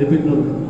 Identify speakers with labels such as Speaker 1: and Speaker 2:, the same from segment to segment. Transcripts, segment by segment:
Speaker 1: Repeat नव्हतं.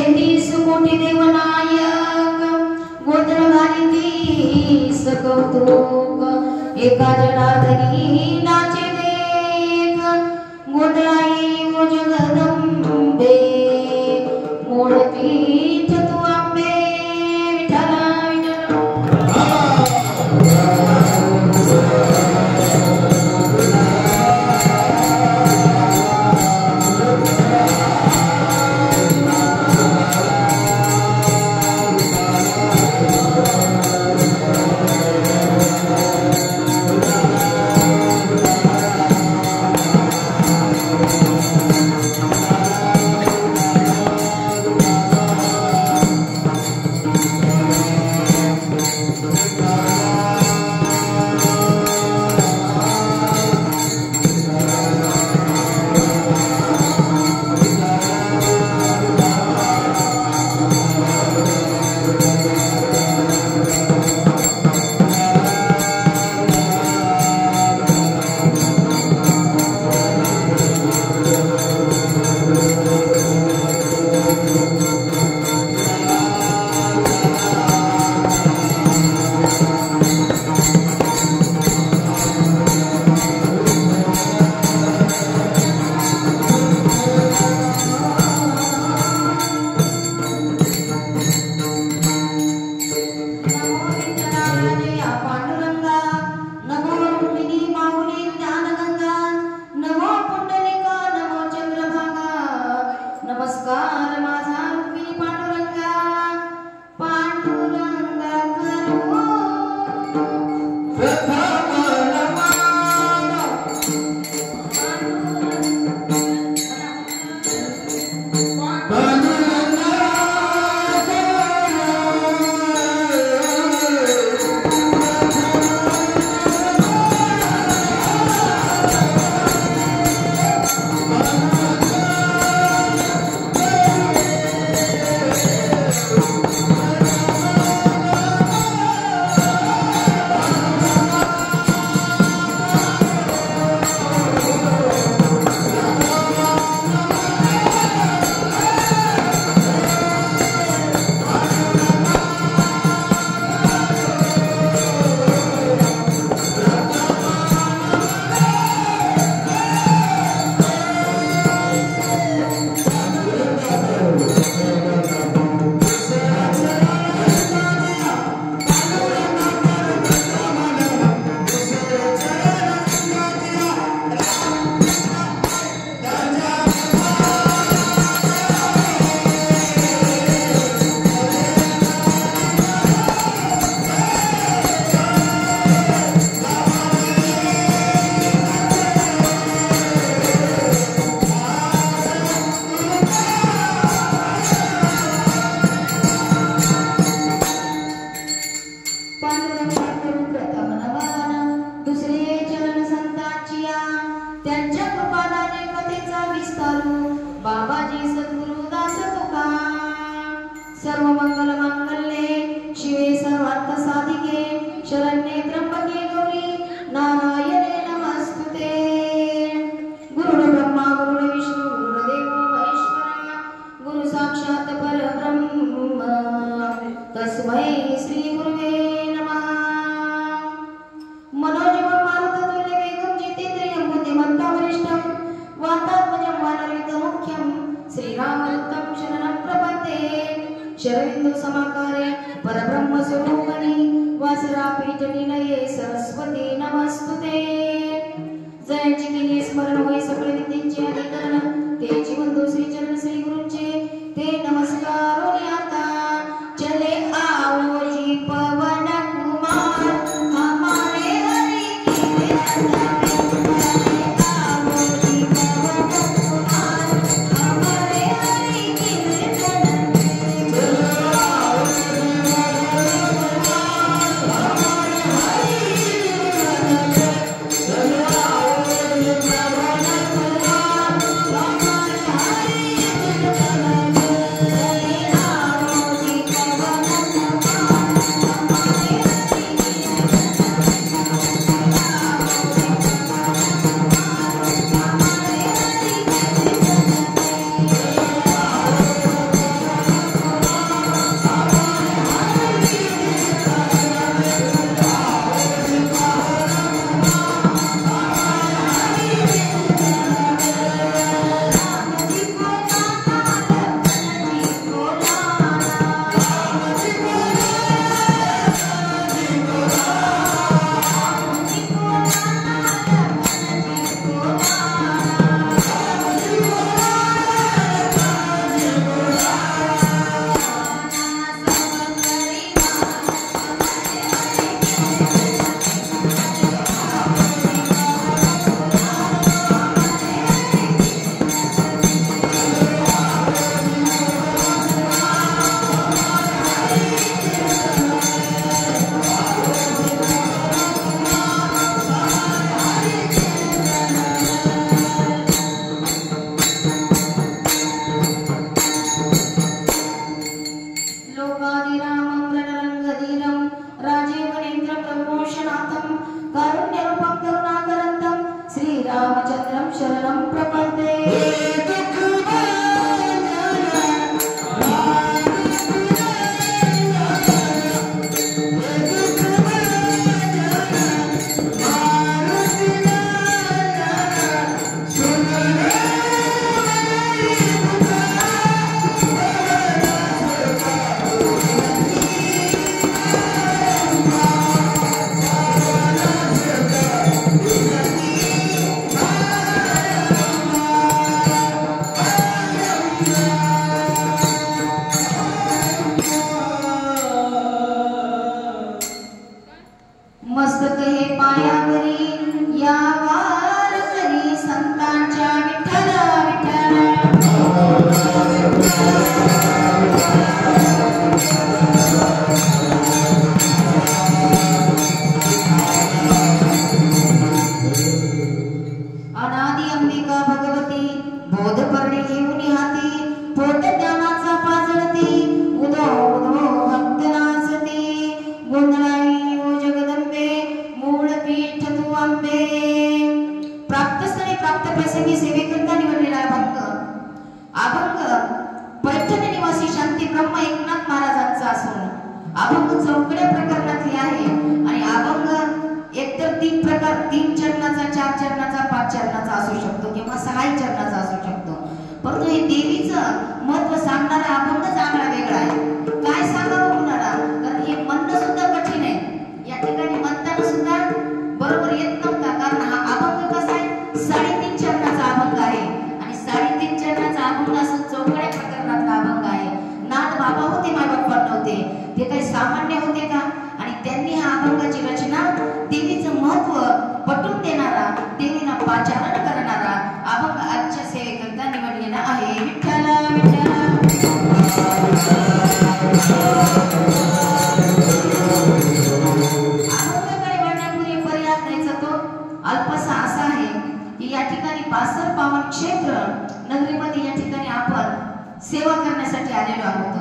Speaker 1: तेहतीस कोटी देवनायक गोत्र घालिती सकौतुक एका जनार्दनी नाचे देख गोत्राई वो जगदंबे मोडती तू आंबे विठ्ठला शरविंदु समाकारे परब्रह्म स्वरूपिणी वासरा पीठ निलये सरस्वती नमस्तुते। जयांची केली स्मरण होई सकळ विद्येचे अधिकरण ते जीवंदो श्री चरण श्री गुरूंचे ते नमस्कार आता चले आओ जी पवन कुमार हमारे हरि की
Speaker 2: Jai
Speaker 1: शरणं प्रपद्ये मस्तक हे पायावरी या वार करी संतांच्या विठ्ठला अनादि अंबिका भगवती बोधपर्णी घेऊन हाती पोट ज्ञानाचा पाजळती उदो उदो भक्त नाचती गोंधळाई ओ जगदंबे मूळ पीठ तू अंबे प्राप्त स्थळी प्राप्त प्रसंगी सेवेकरता निवडलेला अभंग पैठण निवासी शांती ब्रह्म एकनाथ महाराजांचा असून अभंग चौकड्या प्रकरणातले आहे आणि अभंग एकतर तीन चरणाचा, 4 चरणाचा, 5 चरणाचा असू शकतो किंवा 6 चरणाचा असू शकतो. परंतु हे देवीचं महत्व सांगणारा अभंगच आगळा वेगळा आहे. काय सांगावं कुणाला, कारण हे म्हणणं सुद्धा कठीण आहे. या ठिकाणी म्हणताना सुद्धा बरोबर येत नव्हता, कारण हा अभंग कसा आहे 3.5 चरणाचा अभंग आहे आणि 3.5 चरणाचा अभंग असून चौकड्या प्रकरणातला अभंग आहे. नाथ बाबा होते, मायबाप्पा नव्हते, ते काही सामान्य होते का? आणि त्यांनी हा अभंगाची रचना देवीचं महत्व पटवून देणारा, देवीला पाचारण करणारा अभंग आजच्या सेवेकरता निवडलेला आहे. विठ्ठला विठ्ठला अभंगाकडे वळण्यापूर्वी पर्याय द्यायचा तो अल्पसा असा आहे की या ठिकाणी 62 पावन क्षेत्र नगरीमध्ये या ठिकाणी आपण सेवा करण्यासाठी आलेलो आहोत.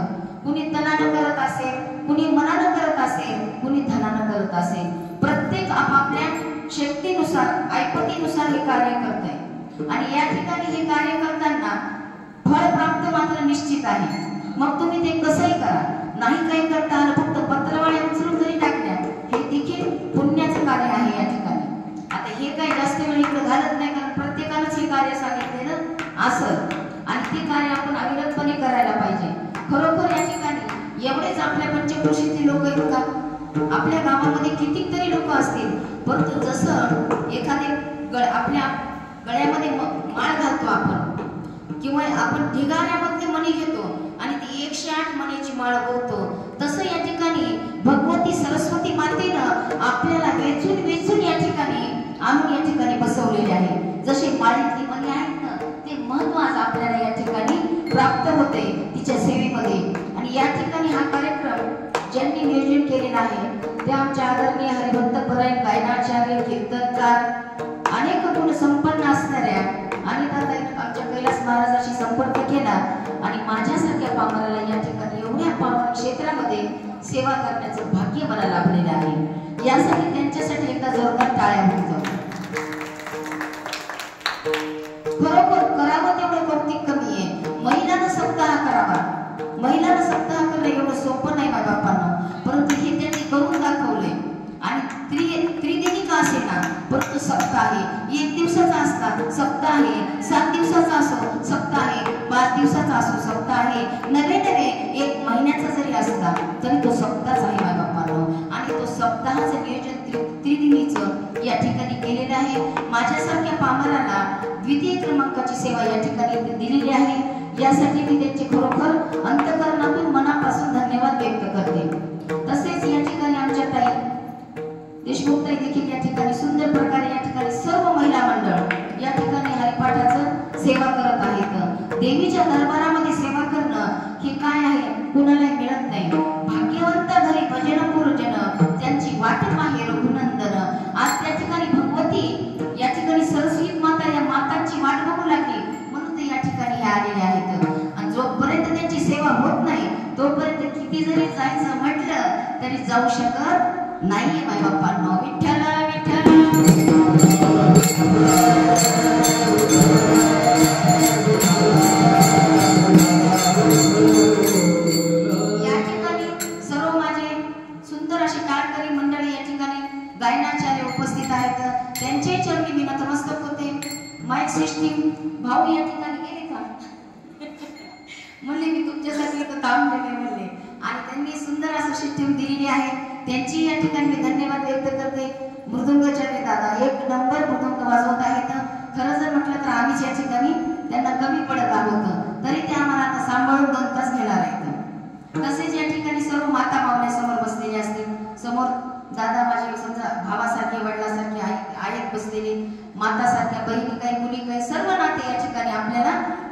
Speaker 1: कुणी तनानं करत असेल, कुणी मनानं करत असेल, कुणी धनानं करत असेल. प्रत्येक आपापल्या शक्तीनुसार, ऐपतीनुसार हे कार्य करत आहे आणि या ठिकाणी हे कार्य करताना फळ प्राप्त मात्र निश्चित आहे. मग तुम्ही ते कसंही करा, नाही काही करता आलं फक्त पत्रवाळ्या उचलून जरी टाकल्या, हे देखील पुण्याचं कार्य आहे या ठिकाणी. आता हे काही जास्त वेळ इकडे घालत नाही, कारण प्रत्येकानंच हे कार्य सांगितलेलं असं आणि ते कार्य आपण अविरतपणे करायला पाहिजे. खरोखर या ठिकाणी एवढेच आपल्या पंचक्रोशीतले लोक आहेत का? आपल्या गावामध्ये कितीतरी लोक असतील, परंतु जसं एखादे आपल्या गळ्यामध्ये माळ घालतो आपण किंवा आपण ढिगाऱ्यामध्ये मणी घेतो आणि ती 108 मणीची माळ बोलतो, तसं या ठिकाणी भगवती सरस्वती मातेनं आपल्याला वेचून वेचून या ठिकाणी आणून या ठिकाणी बसवलेले आहे. जसे माळीतली मणी आहेत ना, ते महत्व आज आपल्याला या ठिकाणी प्राप्त होते तिच्या सेवेमध्ये. आणि या ठिकाणी हा कार्यक्रम ज्यांनी नियोजन केलेला आहे ते आमच्या आदरणीय हरिभक्त परायण गायनाचार्य, कीर्तनकार, अनेक गुण संपन्न असणाऱ्या अनिताताईंनी आमच्या कैलास महाराजाशी संपर्क केला आणि माझ्यासारख्या पामराला या ठिकाणी एवढ्या पावन क्षेत्रामध्ये सेवा करण्याचं भाग्य मला लाभलेलं आहे. यासाठी त्यांच्यासाठी एकदा जोरदार टाळ्या होत. खरोखर करावं तेवढं कौतिक कमी आहे. महिलांना सप्ताह करावा, महिलांना सप्ताह करणं एवढं सोपं नाही माझ्या बाप्पांना, परंतु हे त्यांनी करून दाखवले. आणि त्रिदिनी का असेना, परंतु सप्ताह आहे 1 दिवसाचा असता, सप्ताह आहे 7 दिवसाचा असो, सप्ताह आहे 5 दिवसाचा असो, सप्ताह आहे नवे 1 महिन्याचा जरी असला तरी तो सप्ताह आहे माझ्या बाप्पांना. आणि तो सप्ताहाचं नियोजन त्रिदिनीचं या ठिकाणी केलेलं आहे. माझ्यासारख्या पामराला द्वितीय क्रमांकाची सेवा या ठिकाणी दिलेली आहे. यासाठी मी त्यांचे खरोखर अंतःकरणातून मनापासून धन्यवाद व्यक्त करते. तसेच या ठिकाणी आमच्या ताई देशमुख ताई देखील या ठिकाणी सुंदर प्रकारे या ठिकाणी सर्व महिला मंडळ या ठिकाणी हरिपाठाचं सेवा करत आहेत. देवीच्या दरबारामध्ये सेवा करणं हे काय आहे, कुणाला मिळत नाही. भाग्यवंत घरी भजन पूर्जन, त्यांची वाट माहे रघुनंदन. आज त्या ठिकाणी भगवती या ठिकाणी सरस्वती माता या मातांची वाट बघू लागली, म्हणून ते या ठिकाणी हे आलेले आहेत. आणि जोपर्यंत त्यांची सेवा होत नाही तोपर्यंत किती जरी जायचं म्हटलं तरी जाऊ शकत नाही. माय बाप्पांनो, विठ्ठला विठ्ठला सिस्टीम भाऊ या ठिकाणी गेले का म्हणले मी तुमच्यासाठी इथं थांबलेले म्हणले आणि त्यांनी सुंदर असं सिस्टीम दिलेली आहे त्यांची या ठिकाणी मी धन्यवाद व्यक्त करते मृदुंगाचार्य दादा एक नंबर मृदुंग वाजवत आहेत खरं जर म्हटलं तर आम्हीच या ठिकाणी त्यांना कमी पडत आहोत तरी ते आम्हाला आता सांभाळून 2 तास घेणार आहेत तसेच या ठिकाणी सर्व माता मावल्या समोर बसलेले असतील समोर दादा माझे समजा भावासारखे वडिलासारखे आहेत बसलेले मातासारख्या बहिणी काही मुली काही सर्व नाते या ठिकाणी आपल्याला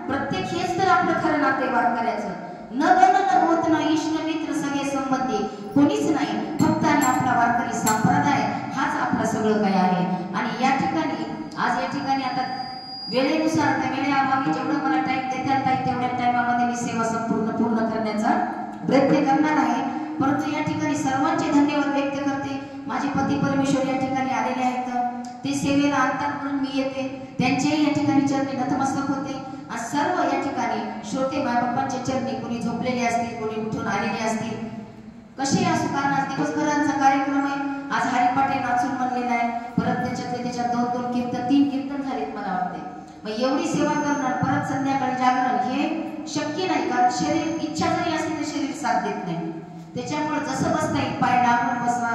Speaker 1: प्रत्येक हेच तर आपलं खरं नाते वाढकरायचं न गण न गोत न इष्ट मित्र सगळे संबंधी कोणीच नाही फक्त आणि आपला वारकरी संप्रदाय हाच आपलं सगळं काही आहे आणि या ठिकाणी आज या ठिकाणी आता वेळेनुसार त्या वेळेअभावी जेवढं मला टाइम देता येईल तेवढ्या टाइमामध्ये मी सेवा संपूर्ण पूर्ण करण्याचा प्रयत्न करणार आहे परंतु या ठिकाणी सर्वांचे धन्यवाद व्यक्त करते माझे पती परमेश्वर या ठिकाणी आलेले आहेत ते सेवेला आणतात म्हणून मी येते त्यांचेही या ठिकाणी चरणी नतमस्तक होते आज सर्व या ठिकाणी श्रोते मायबापांच्या चरणी कोणी झोपलेले असतील कोणी उठून आलेले असतील कसे असो कारण आज दिवसभरांचा कार्यक्रम आहे आज हरिपाटे नाचून म्हणलेला आहे परत त्याच्यात 2 कीर्तन 3 कीर्तन झालेत मला वाटते मग एवढी सेवा करणं परत संध्याकाळी जागरण हे शक्य नाही कारण शरीर इच्छा जरी असली तर शरीर साथ देत नाही त्याच्यामुळे जसं बसता येईल पाय डाकून बसवा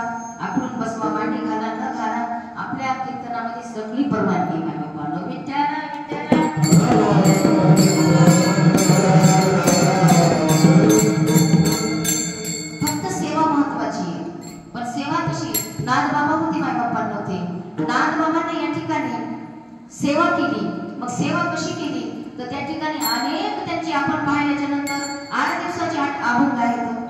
Speaker 1: आखडून बसवा मांडी घाला न घाला आपल्या कीर्तनामध्ये सगळी परवानगी आहे बाबा विठ्ठला फक्त सेवा महत्वाची आहे पण सेवा कशी नाथबाबा होते मायबापा नव्हते नाथबाबांनी या ठिकाणी सेवा केली मग सेवा कशी केली तर त्या ठिकाणी अनेक त्यांची आपण पाहिल्याच्या नंतर 8 दिवसाचे 8 अभंग आहेत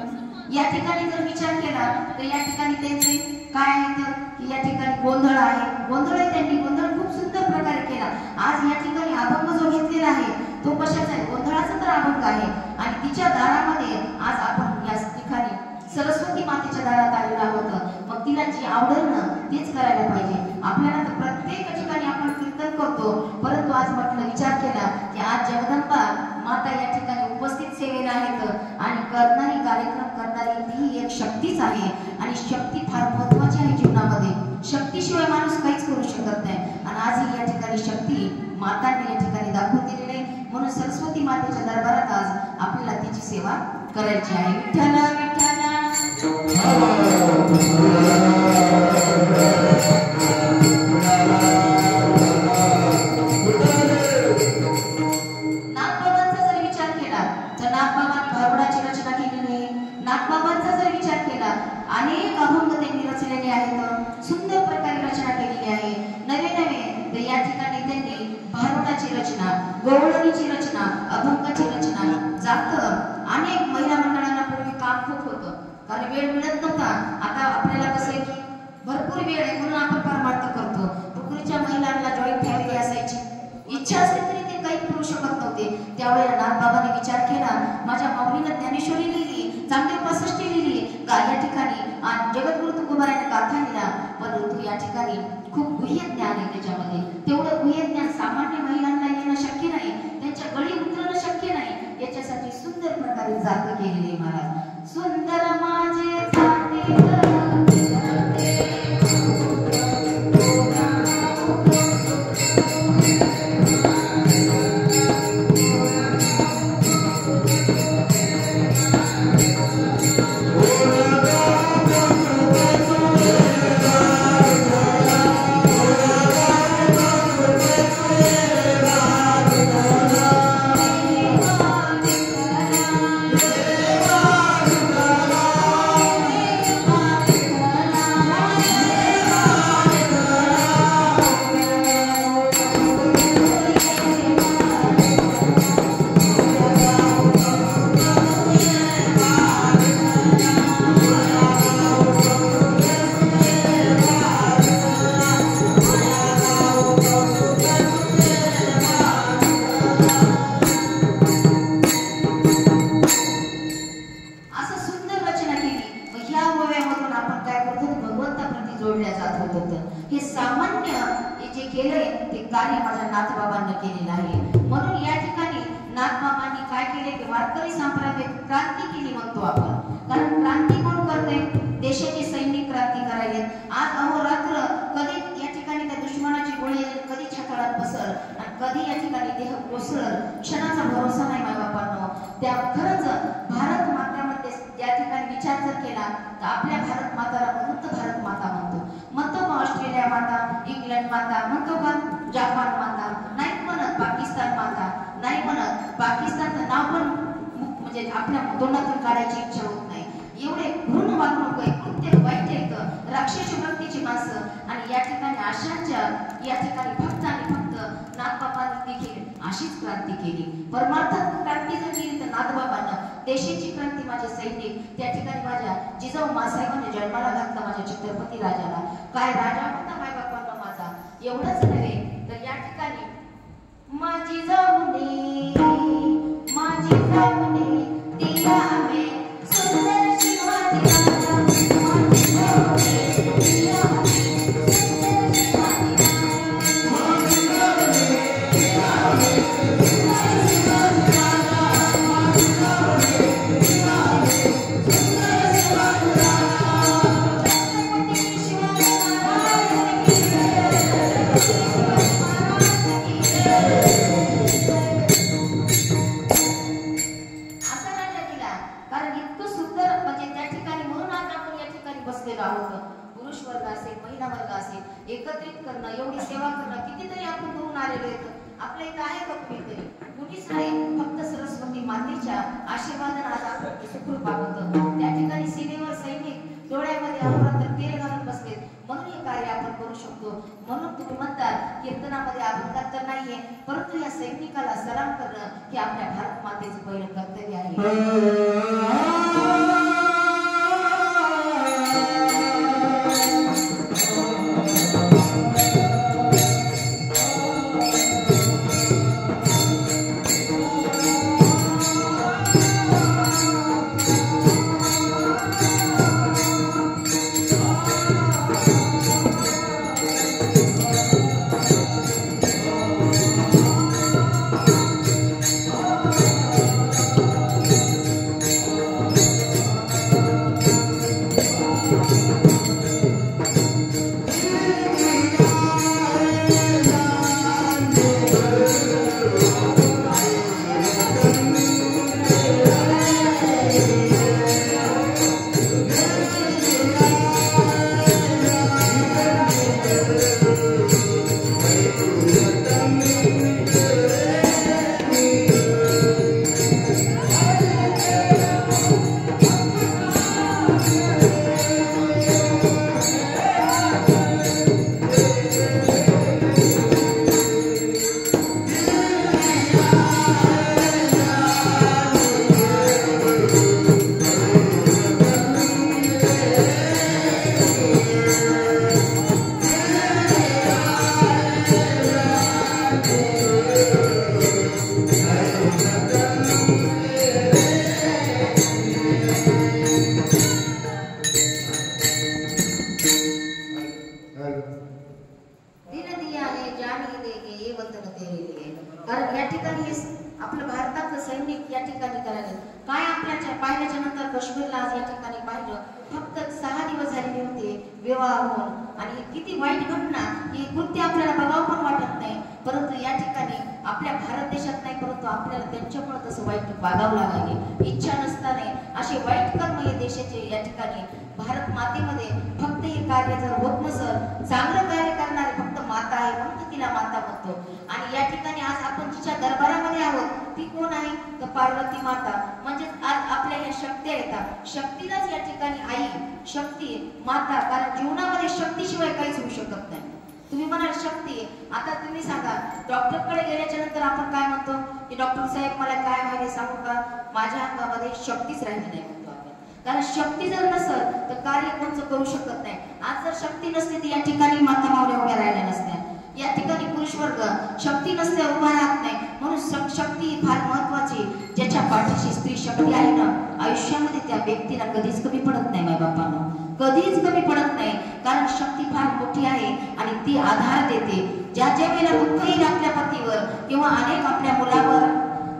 Speaker 1: या ठिकाणी जर विचार केला तर या ठिकाणी त्यांचे काय आहे तर की या ठिकाणी गोंधळ आहे त्यांनी गोंधळ खूप सुंदर प्रकारे केला आज या ठिकाणी अभंग जो घेतलेला आहे तो कशाचा आहे गोंधळाचा तर अभंग आहे आणि तिच्या दारामध्ये आज आपण या ठिकाणी सरस्वती मातेच्या दारात आलेलो आहोत मग तिला जी आवडेल ना तेच करायला पाहिजे आपल्याला तर प्रत्येक ठिकाणी आपण कीर्तन करतो परंतु आज म्हटलं विचार केला की आज जगदंबा माता या ठिकाणी उपस्थित सेवेला आहेत आणि करणारी कार्यक्रम करणारी ती एक शक्तीच आहे आणि शक्ती फार महत्वाची आहे जीवनामध्ये शक्तीशिवाय माणूस काहीच करू शकत नाही आणि आज ही या ठिकाणी शक्ती मातांनी या ठिकाणी दाखवून दिलेली आहे म्हणून सरस्वती मातेच्या दरबारात आज आपल्याला तिची सेवा करायची आहे विठ्ठला विठ्ठला नाथबाबांचा जर विचार केला तर नाथबाबांनी भारुडाची रचना केलेली आहे नाथबाबांचा जर विचार केला अनेक अभंग त्यांनी रचलेले आहेत सुंदर प्रकारे रचना केलेली आहे नवे या ठिकाणी त्यांनी भारुडाची रचना गवळणीची रचना अभंगाची रचना जात अनेक महिला मंडळांना पूर्वी काम खूप होतं कारण वेळ मिळत नव्हता आता आपल्याला कसं आहे की भरपूर वेळ आहे म्हणून आपण परमार्थ करतो पूर्वीच्या महिलांना जॉईंट फॅमिली असायची इच्छा असली तरी ते काही करू शकत नव्हते त्यावेळेला नाथबाबांनी विचार केला माझ्या माऊलीनं ज्ञानेश्वरी लिहिली चांगली 65 लिहिली या ठिकाणी जगद्गुरु तुकोबाराने गाथा लिहिला परंतु या ठिकाणी खूप गुह्य ज्ञान आहे त्याच्यामध्ये तेवढं गुह्य ज्ञान सामान्य महिलांना येणं शक्य नाही त्यांच्या गळी उतरणं शक्य नाही याच्यासाठी सुंदर प्रकारे जात केलेली महाराज सुंदर माझे जाते आज अहोरात्र कधी या ठिकाणी त्या दुश्मनाची गोळी कधी छाताळात बसल आणि कधी या ठिकाणी देह कोसळल क्षणाचा भरोसा नाही मायबापांनो. त्या खरंच भारत मातामध्ये या ठिकाणी विचार जर केला तर आपल्या भारत माताला म्हणून तर भारत माता म्हणतो का ऑस्ट्रेलिया माता, इंग्लंड माता म्हणतो का, जपान माता नाही म्हणत, पाकिस्तान माता नाही म्हणत. पाकिस्तानचं नाव पण म्हणजे आपल्या तोंडातून काढायची इच्छा होत नाही. एवढे घृण वागणूक आहे, कृत्य वाईट आहे, राक्षसी भक्तीची माणसं. आणि या ठिकाणी आशांच्या या ठिकाणी फक्त आणि फक्त नाथबाबांनी देखील अशीच क्रांती केली. परमार्थात क्रांती जर केली तर नाथबाबांना देशाची क्रांती माझे सैनिक त्या ठिकाणी माझ्या जिजाऊ मासाहेबांनी जन्माला घातला माझ्या छत्रपती राजाला. काय राजा होता मायबापांना माझा. एवढंच नव्हे तर या ठिकाणी माझी जाऊने दिया हमें सुंदर शिवाजी राजा, माझी जाऊने दिया हमें सुंदर शिवाजी राजा, माझी जाऊने दिया हमें सुंदर शिवाजी राजा, माझी जाऊने दिया हमें सुंदर शिवाजी राजा. छत्रपती शिवाजी महाराज की जय, शिवाजी महाराज की जय. कारण इतकं सुंदर म्हणजे त्या ठिकाणी म्हणून आज आपण या ठिकाणी बसलेलो आहोत. पुरुष वर्ग असेल, महिला वर्ग असेल, एकत्रित करणं, एवढी सेवा करणं कितीतरी आपण करून आलेलो आहेत. आपल्या इथं आहे का कुणीतरी? कुणीच नाही. फक्त सरस्वती मातेच्या आशीर्वादाने आज आपण सुखरूप आहोत. त्या ठिकाणी सीमेवर सैनिक डोळ्यामध्ये अहोरात्र तेल घालून बसलेत. म्हणून हे कार्य आपण करू शकतो. म्हणून तुम्ही म्हणतात कीर्तनामध्ये अभंगात तर नाहीये, परंतु या सैनिकाला सलाम करणं हे आपल्या भारत मातेचं पहिलं कर्तव्य आहे. कारण या ठिकाणी आपलं भारताचं सैनिक या ठिकाणी करायला काय आपल्या पाहिल्याच्या नंतर काश्मीरला आज या ठिकाणी पाहिलं फक्त 6 दिवस झालेले होते विवाह होऊन आणि किती वाईट घटना ही कृत्य आपल्याला बघावं पण वाटत नाही. परंतु या ठिकाणी आपल्या भारत देशात नाही परंतु आपल्याला त्यांच्यामुळे तसं वाईट वागावं लागले. इच्छा नसताना असे वाईट कर्म हे देशाचे या ठिकाणी भारत मातेमध्ये फक्त हे कार्य जर होत नसेल चांगलं कार्य करणारे फक्त माता आहे म्हणून तिला माता म्हणतो. आणि या ठिकाणी आज आपण जिच्या दरबारामध्ये आहोत ती कोण आहे तर पार्वती माता. म्हणजे आज आपल्या या शक्ती येतात शक्तीलाच या ठिकाणी आई शक्ती माता कारण जीवनामध्ये शक्तीशिवाय काहीच होऊ शकत नाही. तुम्ही म्हणाल शक्ती आता तुम्ही सांगा डॉक्टरकडे गेल्याच्या नंतर आपण काय म्हणतो की डॉक्टर साहेब मला काय व्हायला सांगू का माझ्या अंगामध्ये शक्तीच राहिली नाही म्हणतो आपण. कारण शक्ती जर नसेल तर कार्य कोणचं करू शकत नाही. आज जर शक्ती नसते तर या ठिकाणी माता मावल्या उभ्या राहिल्या नसत्या. या ठिकाणी पुरुष वर्ग शक्ती नसते उभा राहत नाही. म्हणून शक्ती ही फार महत्वाची. ज्याच्या पाठीशी स्त्री शक्ती आहे ना आयुष्यामध्ये त्या व्यक्तीला कधीच कमी पडत नाही माय बापांनो कधीच कमी पडत नाही. कारण शक्ती फार मोठी आहे आणि ती आधार देते. ज्या ज्या वेळेला दुःख येईल आपल्या पतीवर किंवा अनेक आपल्या मुलावर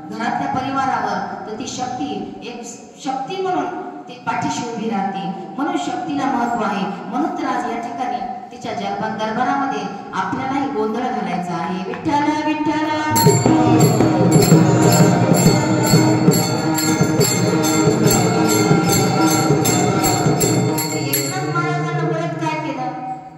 Speaker 1: घरातल्या परिवारावर तर ती शक्ती एक शक्ती म्हणून ती पाठीशी उभी राहते. म्हणून शक्तीला महत्व आहे. म्हणून तर आज या ठिकाणी तिच्या दरबारामध्ये आपल्यालाही गोंधळ घालायचा आहे. विठ्ठल विठ्ठल एकनाथ महाराजांना परत काय केलं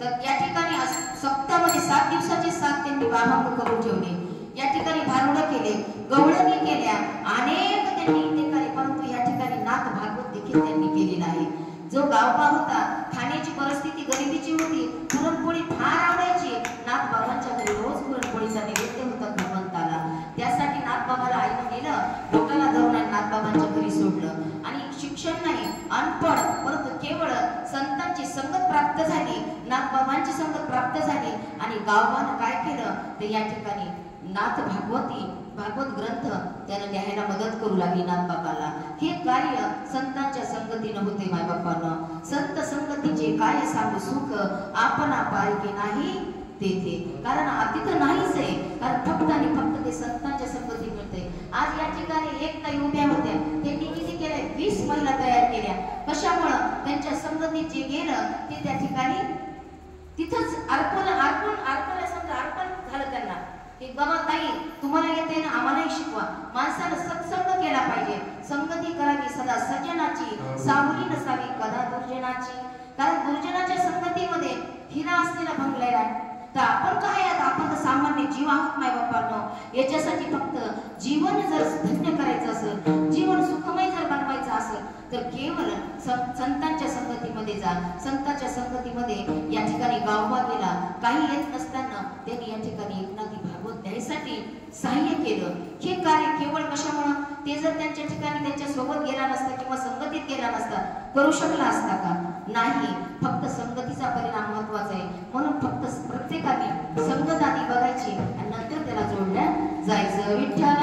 Speaker 1: तर या ठिकाणी सप्तामध्ये 7 दिवसाचे 7 त्यांनी बाबांना करून ठेवले. या ठिकाणी भारुडं केले, गवळणी केल्या, अनेक त्यांनी ठिकाणी, परंतु या ठिकाणी नाथ भागवत देखील त्यांनी केलेला आहे. जो गावबा होता, खाण्याची परिस्थिती गरिबीची होती, पुरणपोळी फार आवडायची. नाथ बाबांच्या घरी रोज पुरणपोळीचा नैवेद्य होता भगवंताला. त्यासाठी नाथ बाबाला आईनं नेलं, डोक्याला धरून नाथ बाबांच्या घरी सोडलं. आणि शिक्षण नाही, अनपढ, परंतु केवळ संतांची संगत प्राप्त झाली, नाथ बाबांची संगत प्राप्त झाली. आणि गावबानं काय केलं तर या ठिकाणी नाथ भागवत ग्रंथ त्यानं लिहायला मदत करू लागली नाथ बाबाला. हे कार्य संतांच्या संगतीनं होते मायबापानं. संत संगतीचे काय सांगू सुख, आपण पारखे नाही तेथे. कारण तिथं नाहीच आहे, कारण फक्त आणि फक्त ते संतांच्या संगती मिळते. आज या ठिकाणी एक ताई उभ्या होत्या, त्यांनी किती केल्या 20 महिला तयार केल्या. कशामुळं त्यांच्या संगतीत जे गेलं ते त्या ठिकाणी तिथंच अर्पण झालं त्यांना की बाबा ताई तुम्हाला येते ना, आम्हालाही शिकवा. माणसानं सत्संग केला पाहिजे, संगती करावी सदा सज्जनाची, सावली नसावी कदा दुर्जनाची. कारण दुर्जनाच्या संगतीमध्ये हिरा असलेला भंगलेला तर आपण काय आहात, आपण तर सामान्य जीव आहोत मायबापांनो. याच्यासाठी फक्त जीवन जर धन्य करायचं असेल, जीवन सुखमय जर बनवायचं असेल तर केवळ संतांच्या संगतीमध्ये जा. संतांच्या संगतीमध्ये या ठिकाणी गावबा गेला, काही येत नसताना त्यांनी या ठिकाणी एकनाथी भागवत द्यायसाठी सहाय्य केलं. हे कार्य केवळ कशामुळं, ते जर त्यांच्या ठिकाणी त्यांच्या सोबत गेला नसता किंवा संगतीत गेला नसता करू शकला असता का? नाही. फक्त संगतीचा परिणाम महत्वाचा आहे. म्हणून फक्त प्रत्येकाने संगत आधी बघायची आणि नंतर त्याला जोडल्या जायचं. विठ्ठल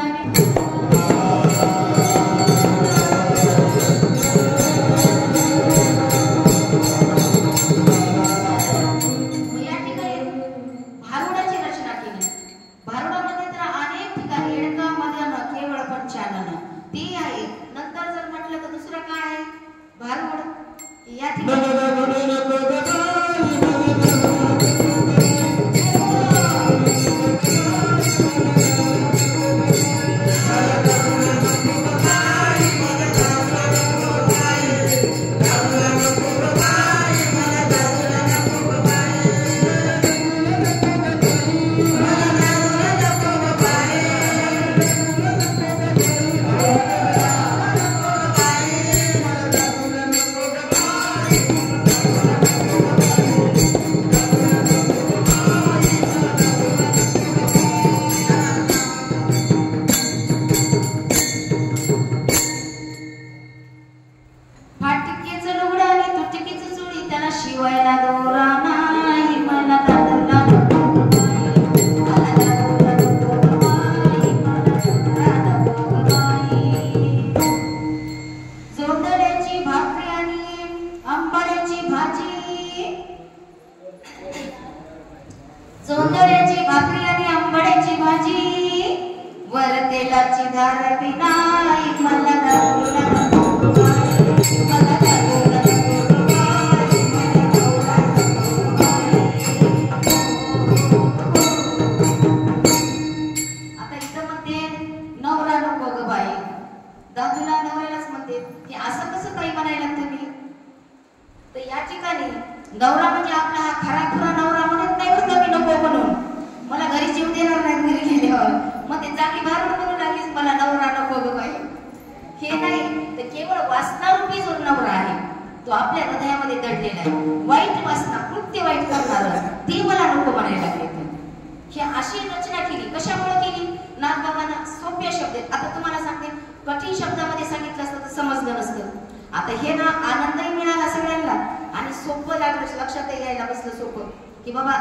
Speaker 1: नवरा म्हणजे आपला हा खरा खुरा नवरा म्हणत नाही बरं का, मी नको म्हणून. मला घरी जीव देणार नाही घरी गेल्यावर. मग ते चांगली भारून म्हणून लागलीच मला नवरा नको ग बाई. हे नाही तर केवळ वासनारूपी जो नवरा आहे तो आपल्या हृदयामध्ये दडलेला आहे. वाईट वासना, कृत्य वाईट करणार ते मला नको म्हणायला लागले. ही अशी रचना केली. कशामुळे केली? नाथबाबांना सोप्या शब्दात. आता तुम्हाला सांगते, कठीण शब्दामध्ये सांगितलं असतं तर समजलं नसतं. आता हे ना आनंदही मिळाला सगळ्यांना आणि सोपं लागलं, लक्षात यायला बसलं सोपं की बाबा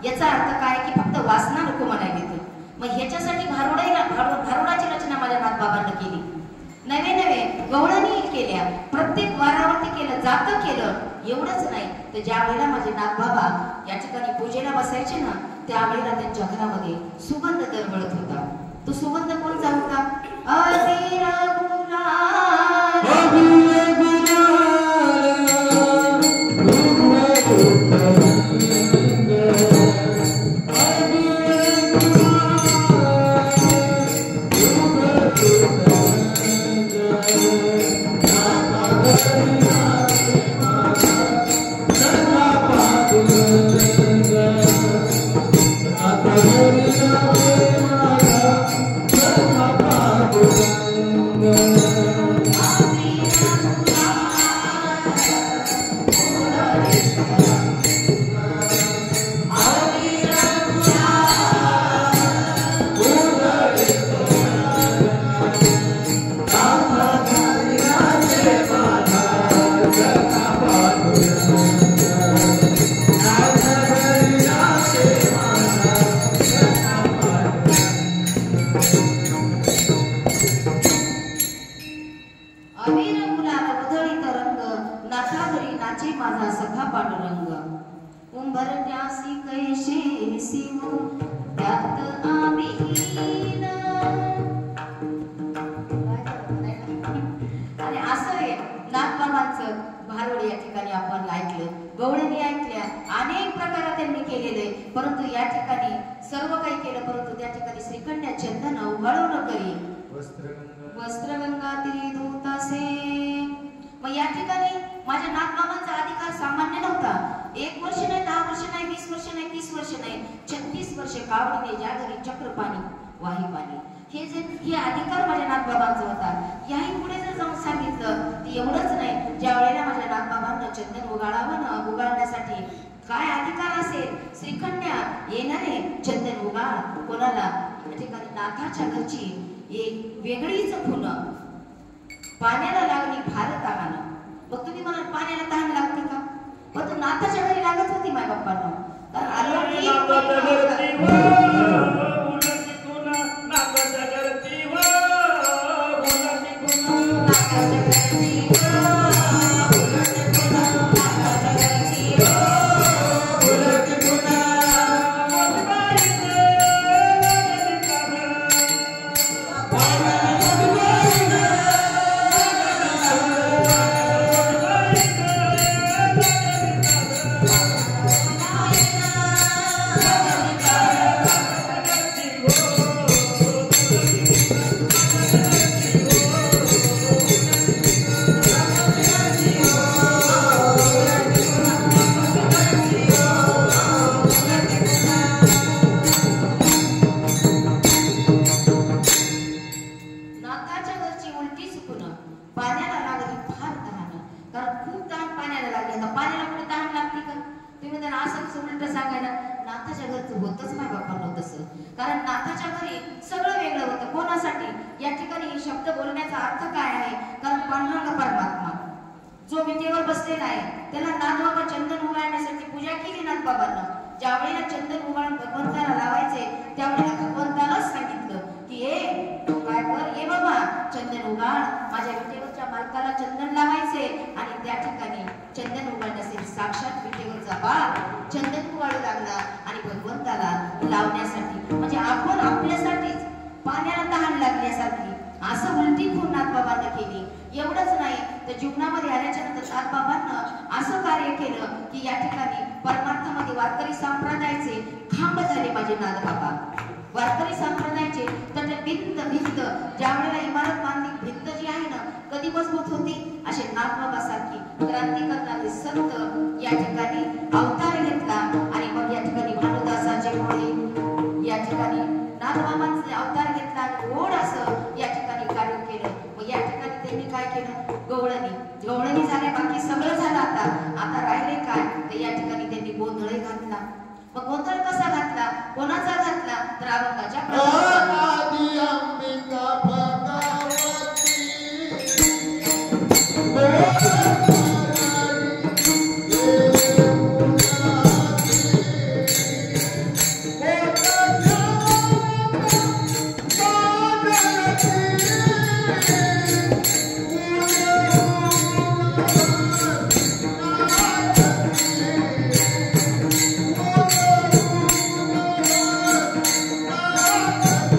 Speaker 1: याचा अर्थ काय की फक्त वासना नको म्हणायला येते. मग ह्याच्यासाठी भारुडाची रचना माझ्या नाथबाबांना केली. नवे नवे गवळणी केल्या, प्रत्येक वारावरती केलं, जातं केलं. एवढंच नाही तर ज्या वेळेला माझे नाथबाबा या ठिकाणी पूजेला बसायचे ना, त्यावेळेला त्यांच्या घरामध्ये सुगंध दरवळत होता. तो सुगंध कोणता होता? अबीर गुलाल, अबीर गुलाल, अबीर गुलाल उधळीत रंग नाथा घरी नाचे माझा सखा पांडुरंग उंबरण्यासी कैसे सिंह त्यात आम्हीन आणि असं आहे नागबाबांचं भारुड या ठिकाणी आपण ऐकलं गवळणी ऐकल्या अनेक प्रकार त्यांनी केलेले परंतु या ठिकाणी सर्व काही केलं परंतु त्या ठिकाणी श्रीखंड्या चंदन उघडवणं करी वस्त्रगंगा तिरी धुतासे मग या ठिकाणी माझ्या नागबाबांचा अधिकार सामान्य नव्हता 1 वर्ष नाही 10 वर्ष नाही 20 वर्ष नाही 30 वर्ष नाही 36 वर्ष कावडीने ज्या घरी चक्र पाणी वाही पाणी हे अधिकार माझ्या नागबाबांचा होता याही पुढे जर जाऊन सांगितलं तर एवढंच नाही ज्या वेळेला माझ्या नागबाबांना चंदन उगाळावं ना उगाळण्यासाठी काय अधिकार असेल श्रीखंड्या येणारे चंदन उगाळ कोणाला या ठिकाणी नाथाच्या घरची एक वेगळीच खुण पाण्याला लागली फार तहान मग तुम्ही म्हणाल पाण्याला तहान लागते का पण तू नाथाच्या घरी लागत होती माझ्या बाप्पांना साक्षात विटेवरचा बाळ चंदन उगाळू लागला आणि भगवंताला लावण्यासाठी म्हणजे आपण आपल्यासाठीच पाण्याला तहान लागण्यासाठी असं उलटी खून नाथबाबांना केली एवढंच नाही तर जीवनामध्ये आल्याच्या नंतर नाथबाबांना असं कार्य केलं की या ठिकाणी परमार्थामध्ये वारकरी संप्रदायाचे खांब झाले माझे नाथबाबा वारकरी संप्रदायाचे तर भिंत भिंत ज्या वेळेला इमारत बांधली भिंत जी आहे ना कधी मजबूत होती असे नाथबाबा सारखी क्रांती करणारे संत या ठिकाणी अवतार घेतला आणि मग या ठिकाणी भानुदासाचे मुळे या ठिकाणी नाथबाबांचे अवतार घेतला आणि ओढ असं या ठिकाणी कार्य केलं मग या ठिकाणी त्यांनी काय केलं गवळणी झाल्या बाकी सगळं झालं आता राहिले काय तर या ठिकाणी त्यांनी गोंधळ घातला मग गोंधळ कसा घातला कोणाचा घातला तर अभंगाच्या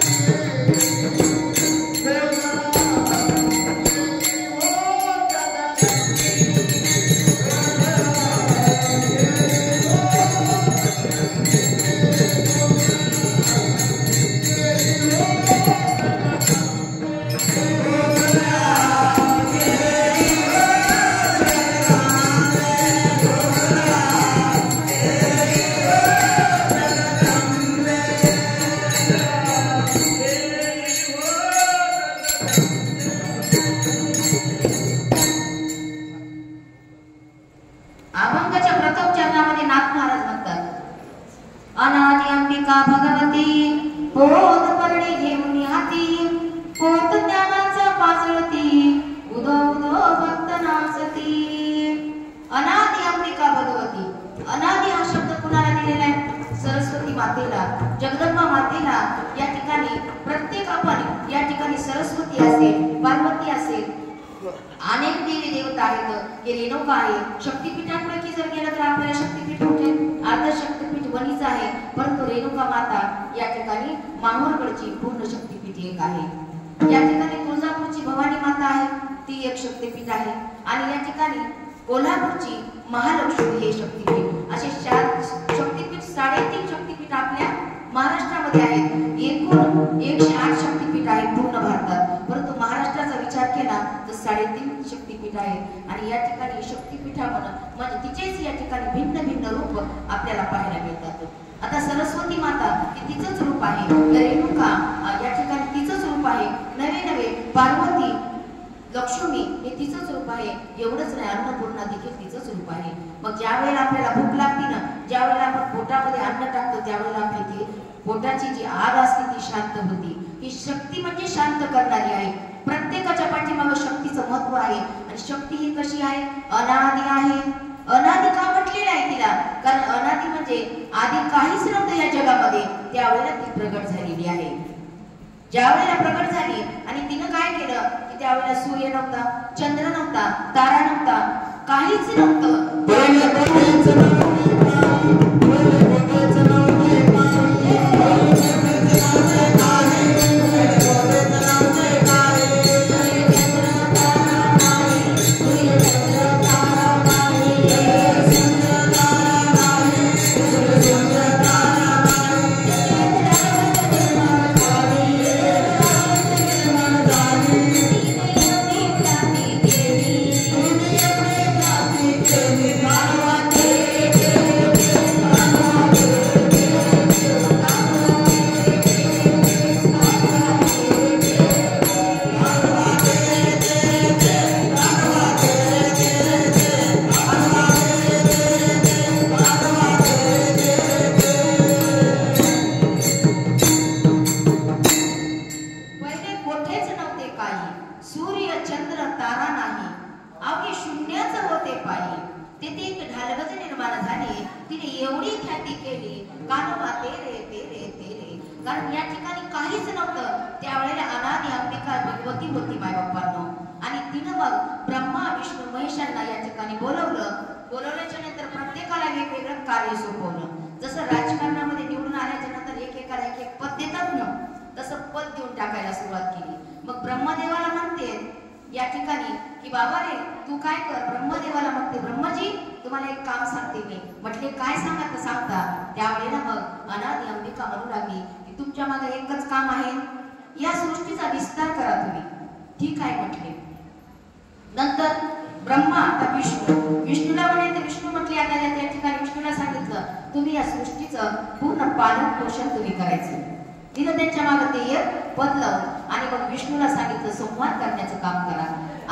Speaker 2: Yeah.
Speaker 1: आपण या ठिकाणी सरस्वती असेल, पार्वती असेल, अनेक देवी देवता आहेत, हे रेणुका आहे. शक्तिपीठांपैकी जर गेलं तर आपल्याला शक्तिपीठ कुठे? अर्ध शक्तिपीठ वणीच आहे, परंतु रेणुका माता या ठिकाणी माहूरगडची पूर्ण शक्तिपीठ एक आहे. या ठिकाणी तुळजापूरची भवानी माता आहे, ती एक शक्तिपीठ आहे. आणि या ठिकाणी कोल्हापूरची महालक्ष्मी हे शक्तिपीठ, असे 4 शक्तिपीठ, 3.5 शक्तिपीठ आपल्या महाराष्ट्रामध्ये आहेत. एकूण 108 शक्तिपीठ आहेत पूर्ण भारतात, परंतु महाराष्ट्राचा विचार केला तर 3.5 शक्तिपीठ आहे. आणि या ठिकाणी शक्तिपीठामध्ये म्हणजे तिचेच या ठिकाणी भिन्न भिन्न रूप आपल्याला पाहायला मिळतात. आता सरस्वती माता ही तिचंच रूप आहे, रेणुका या ठिकाणी तिचंच रूप आहे, नवे पार्वती लक्ष्मी हे तिचंच रूप आहे. एवढंच नाही, अन्नपूर्णा देखील तिचंच रूप आहे. मग ज्या वेळेला आपल्याला भूक लागते ना, ज्या वेळेला आपण पोटामध्ये अन्न टाकतो, त्यावेळेला आपली ती पोटाची जी आग असते ती शांत होती. ही शक्ती म्हणजे शांत करणारी आहे. प्रत्येकाच्या पाठीमागे शक्तीचं महत्व आहे. आणि शक्ती ही कशी आहे? अनादी आहे. अनादी का म्हटलेलं आहे तिला? कारण अनादी म्हणजे आधी काहीच नव्हतं या जगामध्ये, त्यावेळेला ती प्रगट झालेली आहे. ज्या वेळेला प्रगट झाली आणि तिनं काय केलं की त्यावेळेला सूर्य नव्हता, चंद्र नव्हता, तारा नव्हता, काहीच नव्हतं. कारण या ठिकाणी काहीच नव्हतं. त्यावेळेला अनादी अंबिका भगवती होती मायबापांनो. आणि तिनं मग ब्रह्मा विष्णू महेशांना या ठिकाणी बोलवल्याच्या नंतर प्रत्येकाला वेगवेगळं कार्य सोपवलं. जसं राजकारणामध्ये निवडून आल्याच्या नंतर एकेकाला एक पद देतात ना, तसं पद देऊन टाकायला सुरुवात केली. मग ब्रह्मदेवाला म्हणते या ठिकाणी की बाबा रे तू काय कर. ब्रह्मदेवाला म्हणते ब्रह्मजी तुम्हाला एक काम सांगते मी. म्हटले काय सांगा तर सांगता. त्यावेळेला मग अनादी अंबिका म्हणू लागली की तुमच्या मागे एकच काम आहे, या सृष्टीचा विस्तार करा तुम्ही. ठीक आहे म्हटले. नंतर ब्रह्मा आता विष्णूला म्हणे तर विष्णू म्हटले आता त्या ठिकाणी विष्णूला सांगितलं तुम्ही या सृष्टीचं पूर्ण पालन पोषण तुम्ही करायचं. तिनं त्यांच्या मागे ते एक पद लावून आणि मग विष्णूला सांगितलं संहार करण्याचं काम करा.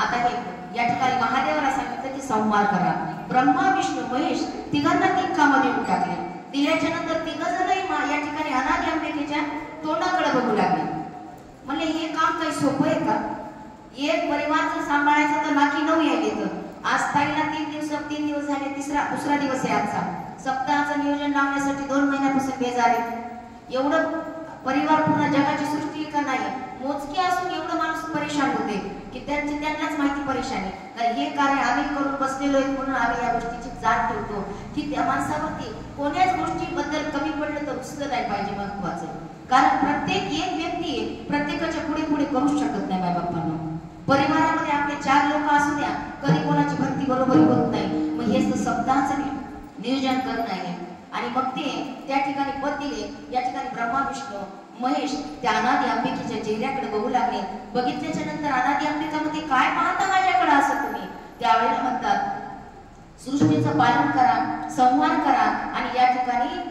Speaker 1: आता हे या ठिकाणी महादेवाला सांगितलं की संहार करा. ब्रह्मा विष्णू महेश तिघांना 3 कामं देऊन टाकले. दिल्याच्या नंतर तिघ जणही या ठिकाणी अनादी अंबिकेच्या तोंडाकडे बघू लागले. म्हणले हे काम काही सोपं आहे का? एक परिवार जर सांभाळायचा तर बाकी 9 यायले. आज ताईला 3 दिवस झाले, दुसरा दिवस आहे आजचा. सप्ताहाचं नियोजन लावण्यासाठी 2 महिन्यापासून बेजार आहे. एवढं परिवार पूर्ण जगाची सृष्टी का नाही, मोजके असून एवढं माणूस परेशान होते की त्यांनाच माहिती परेशानी. तर हे कार्य आम्ही करून बसलेलो आहे म्हणून आम्ही या गोष्टीची जाण ठेवतो की त्या माणसावरती कोण्याच गोष्टीबद्दल कमी पडलं तर उचलं नाही पाहिजे. महत्वाचं कारण प्रत्येक एक व्यक्ती प्रत्येकाच्या पुढे पुढे करू शकत नाही. बाबांनो परिवारामध्ये आपले 4 लोक असू द्या, कधी कोणाची भरती बरोबर होत नाही. मग हेच तर सप्ताहाचं नियोजन करणं आहे. आणि मग ते त्या ठिकाणी पद दिले. या ठिकाणी ब्रह्मा विष्णू महेश त्या अनादी अंबिकेच्या चेहऱ्याकडे बघू लागले. बघितल्याच्या नंतर अनादी अंबिका मध्ये काय पाहता माझ्याकडे असं तुम्ही. त्यावेळेला म्हणतात सृष्टीचं पालन करा, संहार करा आणि या ठिकाणी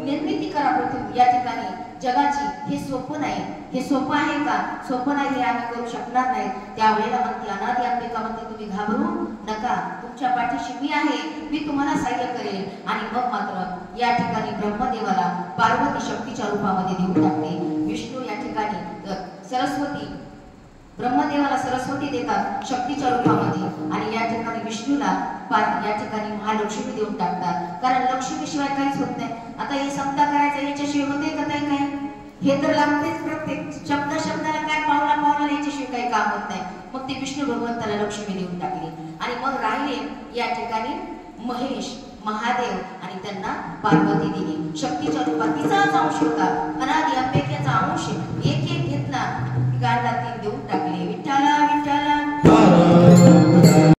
Speaker 1: निर्मिती करा पृथ्वी या ठिकाणी जगाची. हे सोपं नाही. हे सोपं आहे का? सोपं नाही, हे आम्ही करू शकणार नाही. त्यावेळेला म्हणते अनादी अंबिका म्हणते तुम्ही घाबरू नका, तुमच्या पाठीशी मी आहे, मी तुम्हाला सहाय्य करेल. आणि मग मात्र या ठिकाणी ब्रह्मदेवाला पार्वती शक्तीच्या रूपामध्ये देऊन टाकते. विष्णू या ठिकाणी सरस्वती ब्रह्मदेवाला सरस्वती देतात शक्तीच्या रूपामध्ये आणि या ठिकाणी विष्णूला या ठिकाणी महालक्ष्मी देऊन टाकतात. कारण लक्ष्मीशिवाय काहीच होत नाही. आता हे सप्ताह करायचा याच्याशिवाय होते का? काही हे तर लागतेच, प्रत्येक शब्दाला काय पावला याच्याशिवाय काही काम होत नाही. मग ते विष्णू भगवंताला लक्ष्मी देऊन टाकली आणि मग राहिले या ठिकाणी महेश, महादेव आणि त्यांना पार्वती दिली. शक्तीच्या रूपात तिचाच अंश होता, अनादि अंबिकेचा अंश, एक